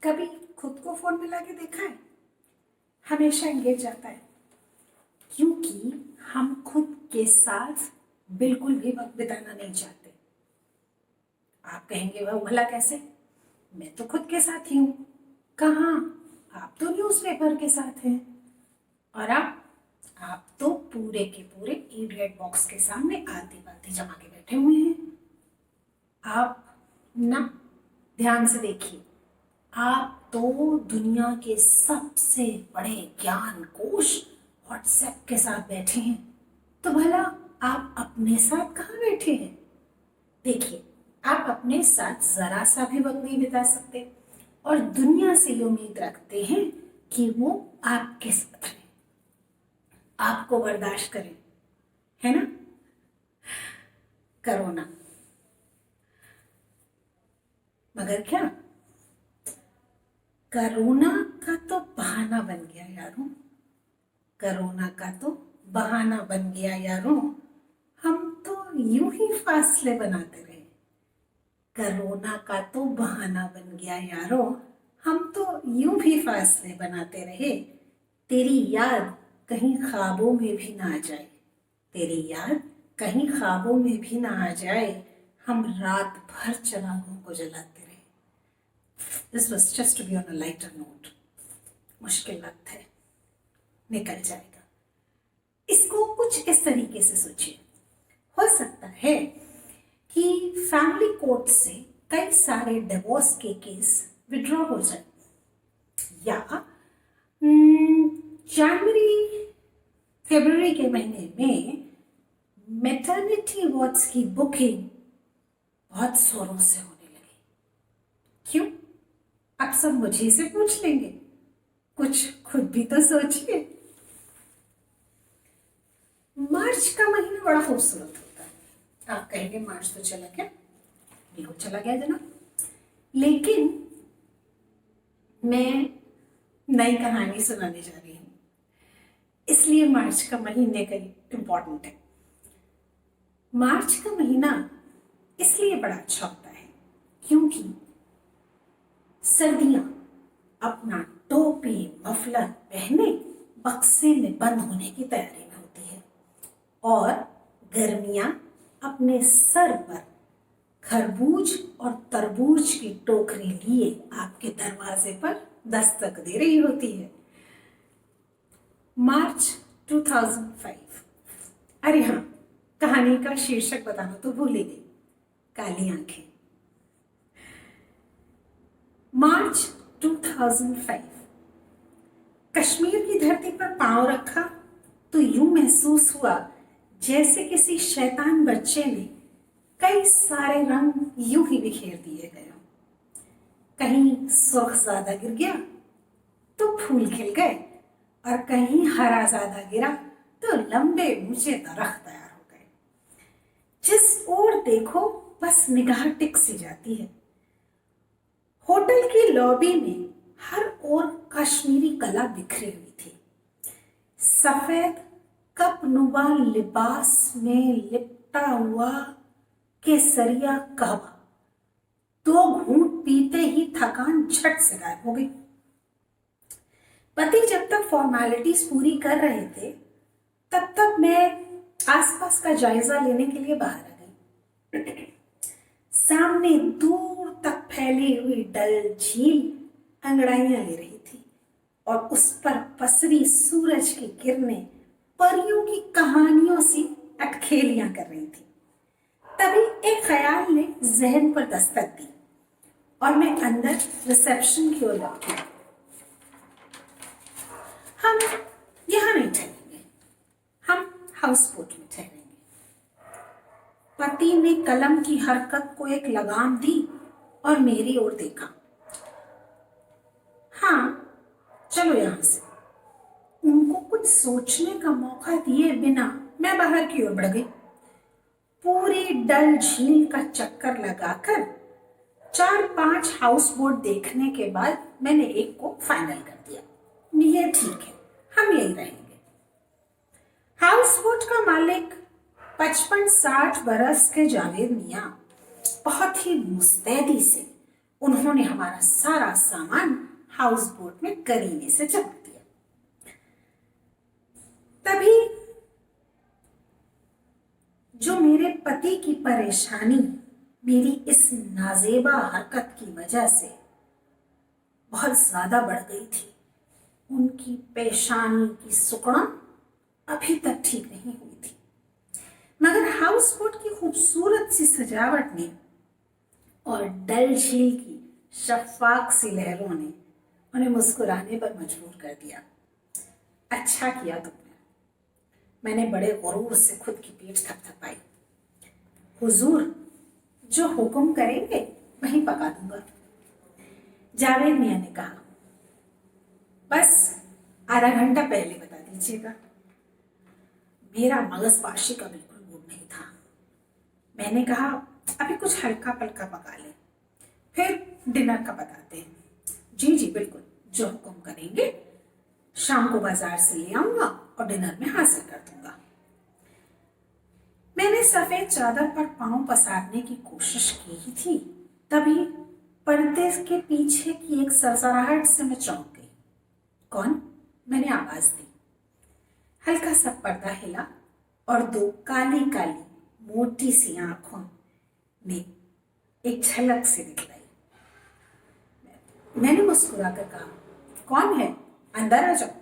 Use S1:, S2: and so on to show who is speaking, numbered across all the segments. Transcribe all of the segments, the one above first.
S1: कभी खुद को फोन में लाके देखा है? हमेशा एंगेज आता है क्योंकि हम खुद के साथ बिल्कुल भी वक्त बिताना नहीं चाहते। आप कहेंगे वह भला कैसे? मैं तो खुद के साथ ही हूँ। कहाँ? आप तो न्यूज़पेपर के साथ हैं। और आप तो पूरे के पूरे इडियट बॉक्स के सामने आधी बातें जमा के बैठे हुए हैं। आप ना ध्यान से देखिए, आप तो दुनिया के सबसे बड़े ज्ञान कोश व्हाट्सएप के साथ बैठे हैं। तो भला आप अपने साथ कहाँ बैठे हैं? देखिए, आप अपने साथ जरा सा भी वक्त नहीं बिता सकते और दुनिया से ये उम्मीद रखते हैं कि वो आपके साथ रहे, आपको बर्दाश्त करें, है ना? कोरोना, मगर क्या कोरोना का तो बहाना बन गया यारों। कोरोना का तो बहाना बन गया यारों। हम तो यूं ही फासले बनाते रहे। कोरोना का तो बहाना बन गया यारों। हम तो यूं भी फासले बनाते रहे। तेरी याद कहीं ख्वाबों में भी ना आ जाए। तेरी याद कहीं ख्वाबों में भी ना आ जाए। हम रात भर चिरागों को जलाते रहे। This was just to be on a lighter note. मुश्किल वक्त है, निकल जाएगा। इसको कुछ इस तरीके से सोचिए। हो सकता है कि फैमिली कोर्ट से कई सारे डिवोर्स के केस विड्रॉ हो जाए, या जनवरी फरवरी के महीने में मैटरनिटी वार्ड्स की बुकिंग बहुत जोरों से होने लगी। क्यों? आप सब मुझे से पूछ लेंगे, कुछ खुद भी तो सोचिए। मार्च का महीना बड़ा खूबसूरत होता है। आप कहेंगे मार्च तो चला गया। बिल्कुल चला गया जनाब, लेकिन मैं नई कहानी सुनाने जा रही हूँ, इसलिए मार्च का महीने का इम्पोर्टेंट है। मार्च का महीना इसलिए बड़ा अच्छा होता है क्योंकि सर्दियां अपना टोपी मफलर पहने बक्से में बंद होने की तैयारी में होती है और गर्मियां अपने सर पर खरबूज और तरबूज की टोकरी लिए आपके दरवाजे पर दस्तक दे रही होती है। मार्च 2005। अरे हाँ, कहानी का शीर्षक बताना तो भूल ही गई, काली आंखें। मार्च 2005। कश्मीर की धरती पर पांव रखा तो यूं महसूस हुआ जैसे किसी शैतान बच्चे ने कई सारे रंग यूं ही बिखेर दिए गए। कहीं सुर्ख ज्यादा गिर गया तो फूल खिल गए और कहीं हरा ज्यादा गिरा तो लंबे ऊंचे दरख्त तैयार हो गए। जिस ओर देखो बस निगाह टिक सी जाती है। होटल की लॉबी में हर ओर कश्मीरी कला बिखरी हुई थी। सफेद कपनुमा लिबास में लिपटा हुआ केसरिया कहवा 2 घूंट पीते ही थकान झट से गायब हो गई। पति जब तक फॉर्मेलिटीज पूरी कर रहे थे तब तक मैं आसपास का जायजा लेने के लिए बाहर आ गई। सामने दूर तक फैली हुई डल झील अंगड़ाइयां ले रही थी और उस पर पसरी सूरज की किरणें परियों की कहानियों सी अटखेलियां कर रही थी। तभी एक ख्याल ने जहन पर दस्तक दी और मैं अंदर रिसेप्शन की ओर लपकी। हम यहाँ नहीं ठहरेंगे, हम हाउस बोट में ठहरेंगे। पति ने कलम की हरकत को एक लगाम दी और मेरी ओर देखा। हाँ, चलो यहां से। उनको कुछ सोचने का मौका दिए बिना मैं बाहर की ओर बढ़ गई। पूरी डल झील का चक्कर लगाकर 4-5 हाउस बोट देखने के बाद मैंने एक को फाइनल कर दिया। ये ठीक है, हम यही रहेंगे। हाउस बोट का मालिक 55-60 बरस के जावेद मियाँ बहुत ही मुस्तैदी से उन्होंने हमारा सारा सामान हाउस बोट में करीने से जमा दिया। तभी जो मेरे पति की परेशानी मेरी इस नाजेबा हरकत की वजह से बहुत ज्यादा बढ़ गई थी, उनकी पेशानी की सुकड़ा अभी तक ठीक नहीं हुई थी, मगर हाउस बोट की खूबसूरत सी सजावट ने और डल झील की शफाक सी लहरों ने उन्हें मुस्कुराने पर मजबूर कर दिया। अच्छा किया तुमने, मैंने बड़े गुरूर से खुद की पीठ थपथपाई। हुजूर जो हुक्म करेंगे वहीं पका दूंगा। जावेद मियां ने कहा, बस आधा घंटा पहले बता दीजिएगा। मेरा मगजमाशी का बिल्कुल मूड नहीं था। मैंने कहा, अभी कुछ हल्का पलका पका ले, फिर डिनर का बताते हैं। जी जी बिल्कुल, जो हुक्म करेंगे। शाम को बाजार से ले आऊंगा और डिनर में हाजिर कर दूंगा। मैंने सफेद चादर पर पांव पसारने की कोशिश की ही थी, तभी पर्दे के पीछे की एक सरसराहट से मैं चौंक गई। कौन? मैंने आवाज दी। हल्का सा पर्दा हिला और दो काली काली मोटी सी आंखों ने एक झलक से दिखलाई। मैंने मुस्कुराकर कहा, कौन है? अंदर आ जाओ।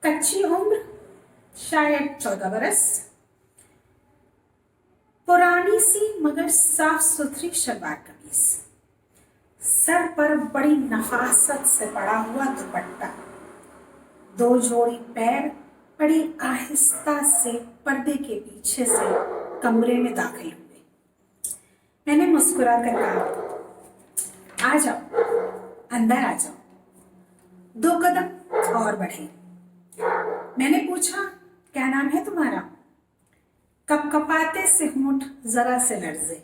S1: कच्ची उम्र, शायद 14 बरस, पुरानी सी मगर साफ सुथरी शलवार कमीज, सर पर बड़ी नफासत से पड़ा हुआ दुपट्टा, दो जोड़ी पैर बड़ी आहिस्ता से पर्दे के पीछे से कमरे में दाखिल हुए। मैंने मुस्कुराकर कहा, आ जाओ, अंदर आ जाओ। 2 कदम और बढ़े। मैंने पूछा, क्या नाम है तुम्हारा? कपकपाते से होंठ जरा से लर्जे।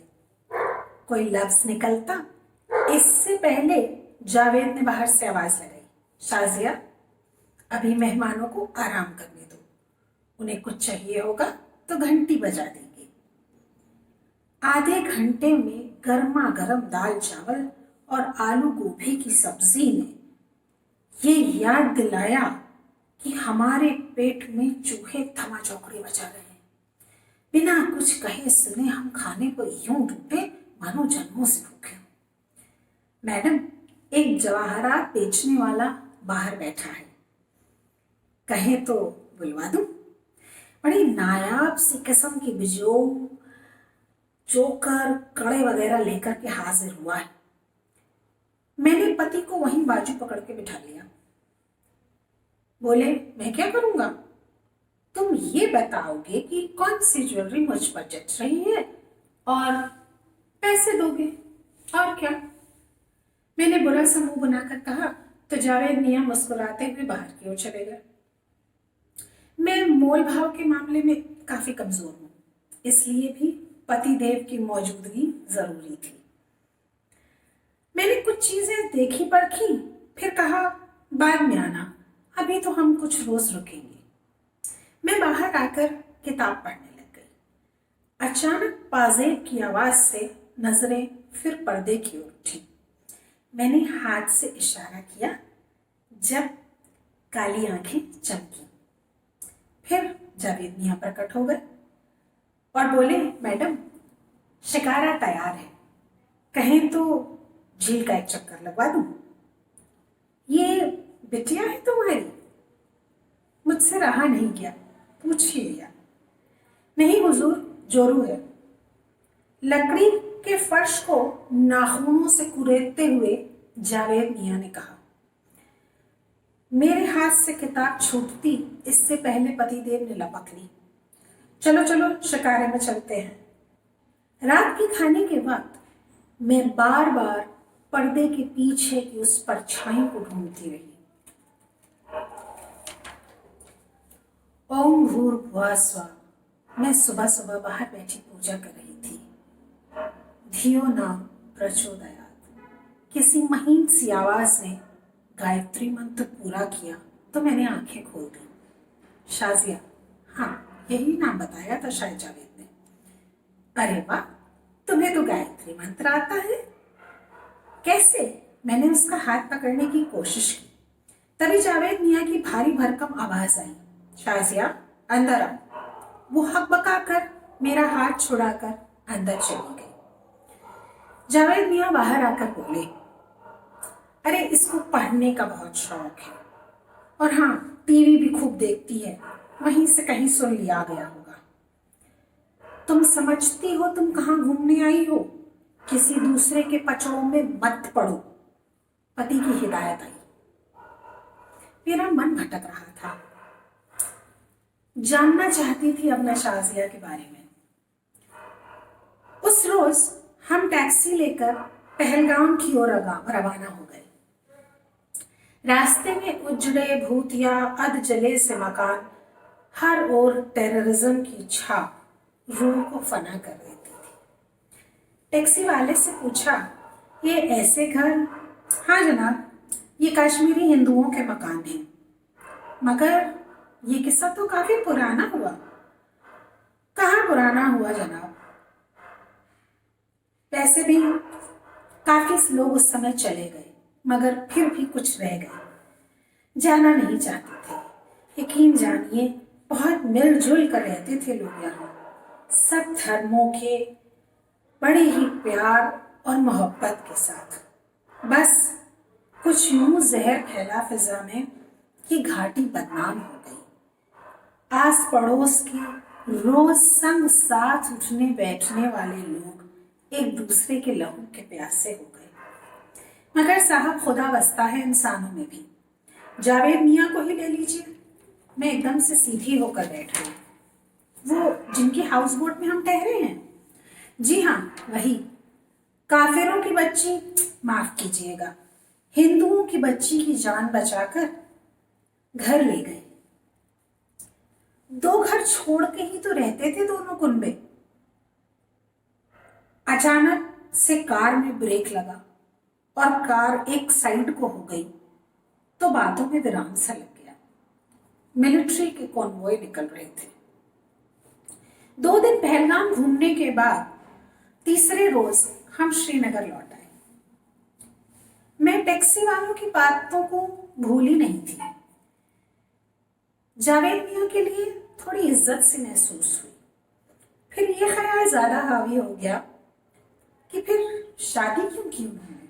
S1: कोई लफ्ज निकलता इससे पहले जावेद ने बाहर से आवाज लगाई, शाजिया, अभी मेहमानों को आराम करने दो, उन्हें कुछ चाहिए होगा तो घंटी बजा देंगे। आधे घंटे में गर्मा गर्म दाल चावल और आलू गोभी की सब्जी ने ये याद दिलाया कि हमारे पेट में चूहे थमा चौकड़ी मचा रहे हैं। बिना कुछ कहे सुने हम खाने को यूं डूबे मानो जन्मों से भूखे। मैडम, एक जवाहरात बेचने वाला बाहर बैठा है, कहे तो बुलवा दूं? बड़ी नायाब सी किस्म की बिजो जोकर कड़े वगैरह लेकर के हाजिर हुआ है। मैंने पति को वहीं बाजू पकड़ के बिठा लिया। बोले, मैं क्या करूंगा? तुम ये बताओगे कि कौन सी ज्वेलरी मुझ पर जच रही है और पैसे दोगे, और क्या? मैंने बुरा सा मुंह बनाकर कहा तो जावेद मियां मुस्कुराते हुए बाहर की ओर चले गए। मैं मोल भाव के मामले में काफी कमजोर हूं, इसलिए भी पतिदेव की मौजूदगी जरूरी थी। मैंने कुछ चीजें देखी परखी, फिर कहा, बाद में आना, अभी तो हम कुछ रोज रुकेंगे। मैं बाहर आकर किताब पढ़ने लग गई। अचानक पाजेब की आवाज से नजरें फिर पर्दे की ओर उठी। मैंने हाथ से इशारा किया, जब काली आंखें चमकी। फिर जावेद मियां प्रकट हो गए और बोले, मैडम, शिकारा तैयार है, कहें तो झील का एक चक्कर लगवा दूं। ये बिटिया है तुम्हारी? मुझसे रहा नहीं गया, पूछ ही लिया। नहीं हुजूर, जोरू है। लकड़ी के फर्श को नाखूनों से कुरेदते हुए जावेद मियां ने कहा। मेरे हाथ से किताब छूटती इससे पहले पतिदेव ने लपक ली। चलो चलो, शिकारे में चलते हैं। रात के खाने के वक्त मैं बार बार पर्दे के पीछे की उस परछाई को ढूंढती रही। ओम भूर्भुवः स्वः। मैं सुबह सुबह बाहर बैठी पूजा कर रही थी। धियो नाम प्रचोदयात्। किसी महीन सी आवाज ने गायत्री मंत्र पूरा किया तो मैंने आंखें खोल दी। शाजिया, हाँ, यही नाम बताया था शायद जावेद ने। अरे वाह, तुम्हें तो गायत्री मंत्र आता है। कैसे? मैंने उसका हाथ पकड़ने की कोशिश की। तभी जावेद मियाँ की भारी भरकम आवाज आई, शाजिया अंदर आ। वो हकबकाकर मेरा हाथ छुड़ाकर अंदर चली गई। जावेद मियाँ बाहर आकर बोले, अरे इसको पढ़ने का बहुत शौक है और हाँ, टीवी भी खूब देखती है, वहीं से कहीं सुन लिया गया होगा। तुम समझती हो तुम कहाँ घूमने आई हो? किसी दूसरे के पचड़ों में मत पड़ो। पति की हिदायत आई। मेरा मन भटक रहा था। जानना चाहती थी अब मैं शाजिया के बारे में। उस रोज हम टैक्सी लेकर पहलगाम की ओर रवाना हो गए। रास्ते में उजड़े भूतिया अध जले से मकान, हर ओर टेररिज्म की छाप रूह को फना कर देती थी। टैक्सी वाले से पूछा, ये ऐसे घर? हाँ जनाब, ये कश्मीरी हिंदुओं के मकान हैं। मगर ये किस्सा तो काफी पुराना हुआ। कहाँ पुराना हुआ जनाब? वैसे भी काफी लोग उस समय चले गए, मगर फिर भी कुछ रह गए। जाना नहीं चाहते थे। यकीन जानिए, बहुत मिलजुल कर रहते थे लोग यहाँ, सब धर्मों के, बड़े ही प्यार और मोहब्बत के साथ। बस कुछ यूं जहर फैला फिजा में कि घाटी बदनाम हो गई। आस पड़ोस के रोज संग साथ उठने बैठने वाले लोग एक दूसरे के लहू के प्यासे हो गए। मगर साहब, खुदा बसता है इंसानों में भी। जावेद मियाँ को ही ले लीजिए। मैं एकदम से सीधी होकर बैठ गई। वो जिनकी हाउस बोट में हम ठहरे हैं? जी हाँ, वही। काफिरों की बच्ची, माफ कीजिएगा, हिंदुओं की बच्ची की जान बचाकर घर ले गए। 2 घर छोड़ के ही तो रहते थे दोनों कुनबे। अचानक से कार में ब्रेक लगा और कार एक साइड को हो गई तो बातों में विराम सा लग गया। मिलिट्री के कॉन्वॉय निकल रहे थे। 2 दिन पहलगाम घूमने के बाद तीसरे रोज हम श्रीनगर लौट आए। मैं टैक्सी वालों की बातों को भूली नहीं थी। जावेद मियाँ के लिए थोड़ी इज्जत सी महसूस हुई। फिर ये ख्याल ज्यादा हावी हो गया कि फिर शादी क्यों की उन्होंने?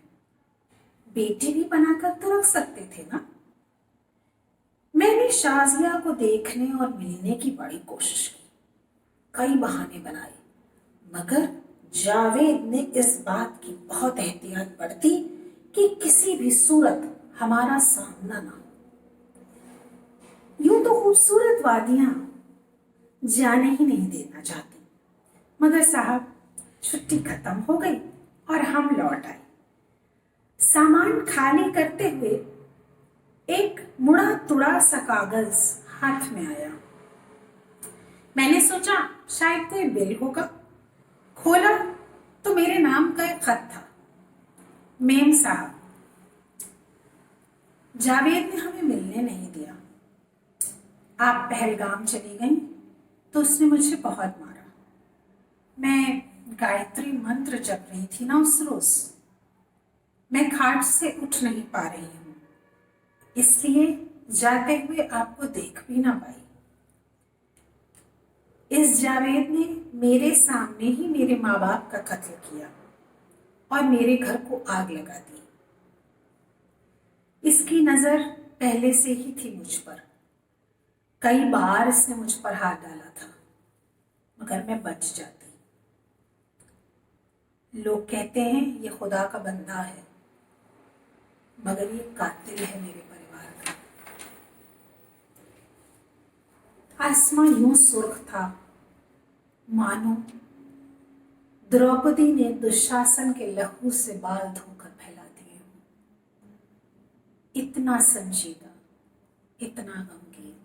S1: बेटी भी बनाकर तो रख सकते थे ना। मैंने शाजिया को देखने और मिलने की बड़ी कोशिश की, कई बहाने बनाए, मगर जावेद ने इस बात की बहुत एहतियात बरती कि किसी भी सूरत हमारा सामना ना हो। यूं तो खूबसूरत वादियां जाने ही नहीं देना चाहती, मगर साहब, छुट्टी खत्म हो गई और हम लौट आए। सामान खाली करते हुए एक मुड़ा तुड़ा सा कागज हाथ में आया। मैंने सोचा शायद कोई बिल होगा। खोला तो मेरे नाम का एक खत था। मेम साहब, जावेद ने हमें मिलने नहीं दिया। आप पहलगाम चली गई तो उसने मुझे बहुत मारा। मैं गायत्री मंत्र जप रही थी ना उस रोज। मैं खाट से उठ नहीं पा रही हूँ, इसलिए जाते हुए आपको देख भी ना पाई। इस जावेद ने मेरे सामने ही मेरे माँ बाप का कत्ल किया और मेरे घर को आग लगा दी। इसकी नजर पहले से ही थी मुझ पर। कई बार इसने मुझ पर हाथ डाला था, मगर मैं बच जाती। लोग कहते हैं ये खुदा का बंदा है, मगर ये कातिल है मेरे परिवार का। आसमां यूं सुर्ख था मानो द्रौपदी ने दुशासन के लहू से बाल धोकर फैला दिए। इतना संजीदा, इतना गमगीन।